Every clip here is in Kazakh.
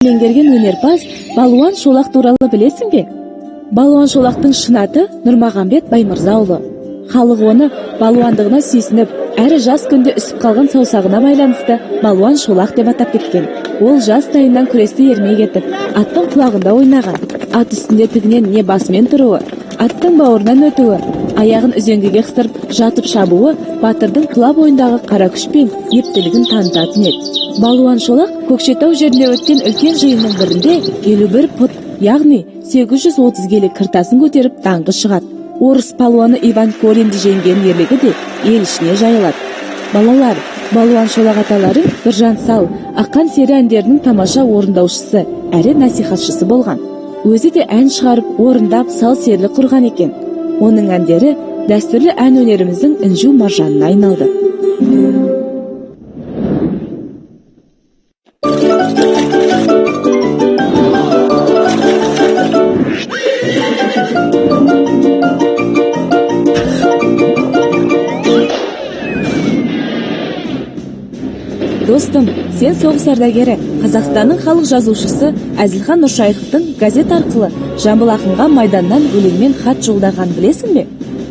меңгерген өнерпаз Балуан Шолақ туралы білесің бе? Балуан Шолақтың шын аты Нұрмағамбет Баймырзаұлы. Халық оны балуандығына сүйсініп, әрі жас күнде үсіп қалған саусағына байланысты Балуан Шолақ деп атап кеткен. Ол жас тайынан күресті ермей кетіп, аттың құлағында ойнаған. Ат үстінде тігінен не басымен тұруы, аттың бауырынан өтуі, аяғын үзеңгіге қыстырып жатып шабуы батырдың тұла бойындағы қара күш пен ептілігін танытатын еді. Балуан Шолақ Көкшетау жерінде өткен үлкен жиынның бірінде 51 пұт, яғни 830 келі кіртасын көтеріп даңқы шығады. Орыс палуаны Иван Коренді жеңген ерлігі де ел ішіне жайылады. Балалар, Балуан Шолақ аталары Біржан Сал, Ақан сері әндерінің тамаша орындаушысы, әрі насихатшысы болған. Өзі де ән шығарып, орындап, сал серлі құрған екен. Оның әндері дәстүрлі ән өнеріміздің інжу маржанына айналды. Достым, сен соғыс ардагері, Қазақстанның халық жазушысы Әзілхан Нұршайықовтың газет арқылы Жамбыл ақынға майданнан өлеңмен хат жолдаған білесің бе?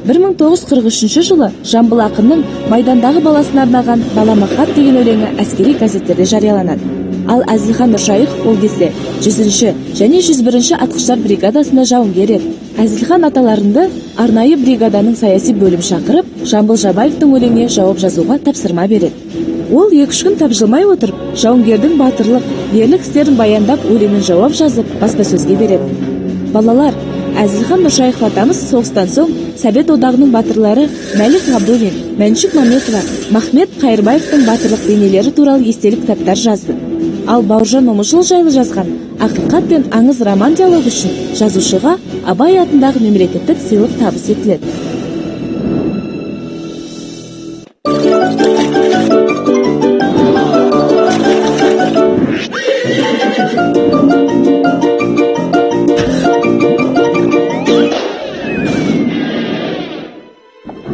1943 жылы Жамбыл ақынның майдандағы баласына арнаған «Балама хат» деген өлеңі әскери газеттерде жарияланады. Ал Әзілхан Нұршайықов ол кезде 100-ші және 101-ші атқыштар бригадасында жауынгер еді. Әзілхан аталарында арнайы бригаданың саяси бөлім шақырып, Жамбыл Жабаевтың өлеңіне жауап жазуға тапсырма береді. Ол 2-3 күн тапжылмай отырып, жауынгердің батырлық, ерлік істерін баяндап, өлеңін жауап жазып, баспасөзге береді. Балалар, Әзілхан Нұршайықов атамыз соғыстан соң Совет одағының батырлары Мәлік Ғабдуллин, Мәншүк Мәметова, Махмет Қайырбаевтың батырлық бейнелері туралы естелік кітаптар жазды. Ал Бауыржан Момышұлы жайлы жазған «Ақиқат пен аңыз» роман диалогы үшін жазушыға Абай атындағы мемлекеттік сыйлық табыс етіледі.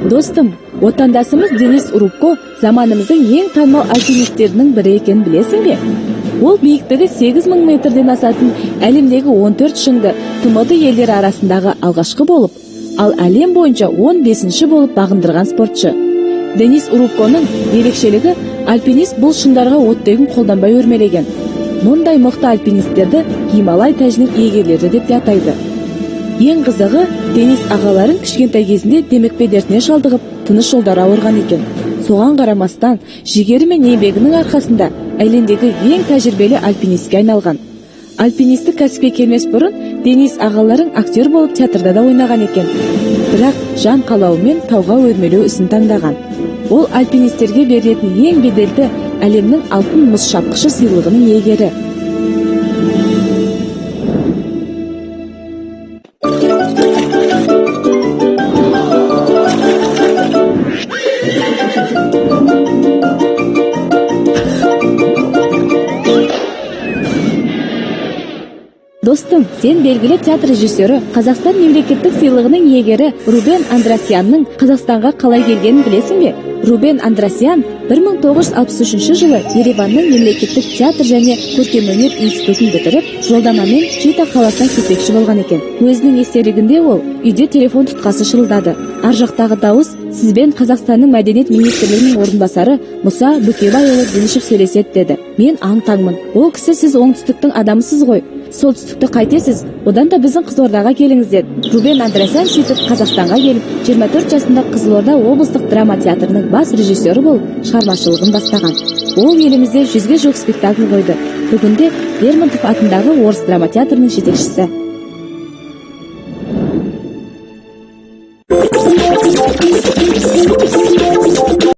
Достым, отандасымыз Денис Урубко заманымыздың ең танымал альпинистерінің бірі екенін білесің бе? Ол биіктігі 8000 метрден асатын әлемдегі 14 шыңды TMD елдері арасындағы алғашқы болып, ал әлем бойынша 15-ші болып бағындырған спортшы. Денис Урубконың ерекшелігі альпинист бұл шыңдарға оттегін қолданбай өрмелеген. Мұндай мықты альпинистерді Гималай тәжінің иегерлері деп те атайды. Ең қызығы, Денис ағаларын кішкентай кезінде демікпе дертіне шалдығып, тыныс жолдары ауырған екен. Соған қарамастан, жігері мен еңбегінің арқасында әлемдегі ең тәжірибелі альпинистке айналған. Альпинистік кәсіпке келмес бұрын Денис ағаларың актер болып театрда да ойнаған екен. Бірақ жан қалауымен тауға өрмелеу ісін таңдаған. Ол альпинистерге берілетін ең беделді әлемнің алтын мұз шапқышы сыйлығының иегері. Достым, сен белгілі театр режиссері, Қазақстан мемлекеттік сыйлығының иегері Рубен Андрасянның Қазақстанға қалай келгенін білесің бе? Рубен Андрасян 1963 жылы Ереванның мемлекеттік театр және көркемөнер институтын бітіріп, жолдамамен Чита қаласынан кетпекші болған екен. Өзінің естелігінде ол үйде телефон тұтқасы шырылдады. Ар жақтағы дауыс сізбен Қазақстанның мәдениет министрлігінің орынбасары Мұса Бүкебайұлы Денишев сөйлеседі деді. Мен аң-таңмын. Ол кісі сіз оңтүстіктің адамысыз ғой. Солтүстікті қайтесіз, одан да біздің Қызылордаға келіңіз деді. Рубен Андрасян сөйтіп Қазақстанға келіп, 24 жасында Қызылорда облыстық драма театрының бас режиссері болып, шығармашылығын бастаған. Ол елімізде 100-ге жуық спектакль қойды. Бүгінде Лермонтов атындағы орыс драма театрының жетекшісі.